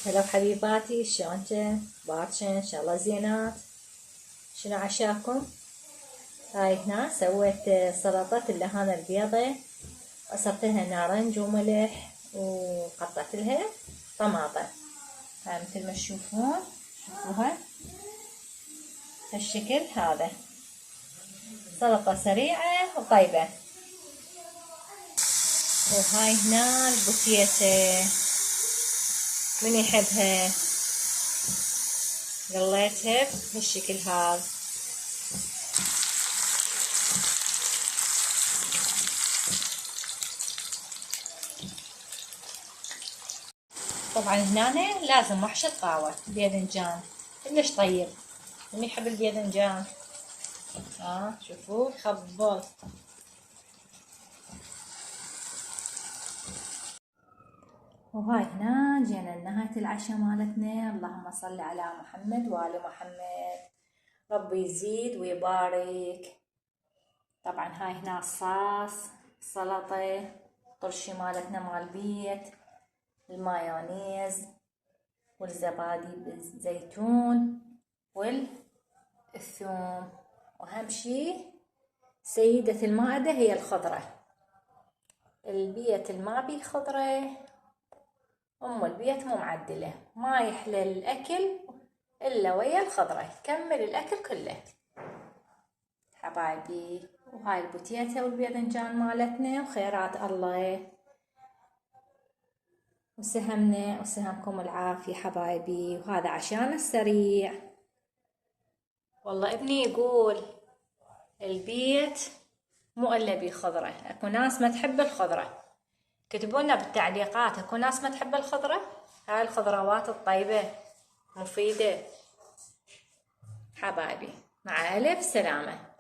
هلا حبيباتي، شلونكن؟ باكن ان شاء الله زينات. شنو عشاكم؟ هاي هنا سويت سلطة اللهان البيضة، قصرت لها نارنج وملح وقطعت لها طماطم. هاي مثل ما تشوفون، شوفوها هالشكل هذا. سلطة سريعة وطيبة. وهاي هنا البوتيتا، من يحبها قليتها بهالشكل هذا. طبعا هنا لازم وحش القهوة باذنجان كلش طيب، من يحب الباذنجان. شوفوا يخبط. وهاي هنا جينا لنهاية العشاء مالتنا. اللهم صل على محمد وآل محمد، ربي يزيد ويبارك. طبعا هاي هنا الصاص، سلطة، طرشي مالتنا مال بيت، المايونيز والزبادي بالزيتون والثوم، واهم شي سيدة المائدة هي الخضرة. البيت الما بيه خضرة ام البيت مو معدلة، ما يحلى الاكل الا ويا الخضرة، كمل الاكل كله حبايبي. وهاي البوتيتا والباذنجان مالتنا، وخيرات الله وسهمنا وسهمكم العافية حبايبي. وهذا عشان السريع. والله ابني يقول البيت مو الا بيه خضرة، اكو ناس ما تحب الخضرة، كتبوا لنا بالتعليقات اكو ناس ما تحب الخضرة. هاي الخضروات الطيبة مفيدة حبايبي. مع ألف سلامة.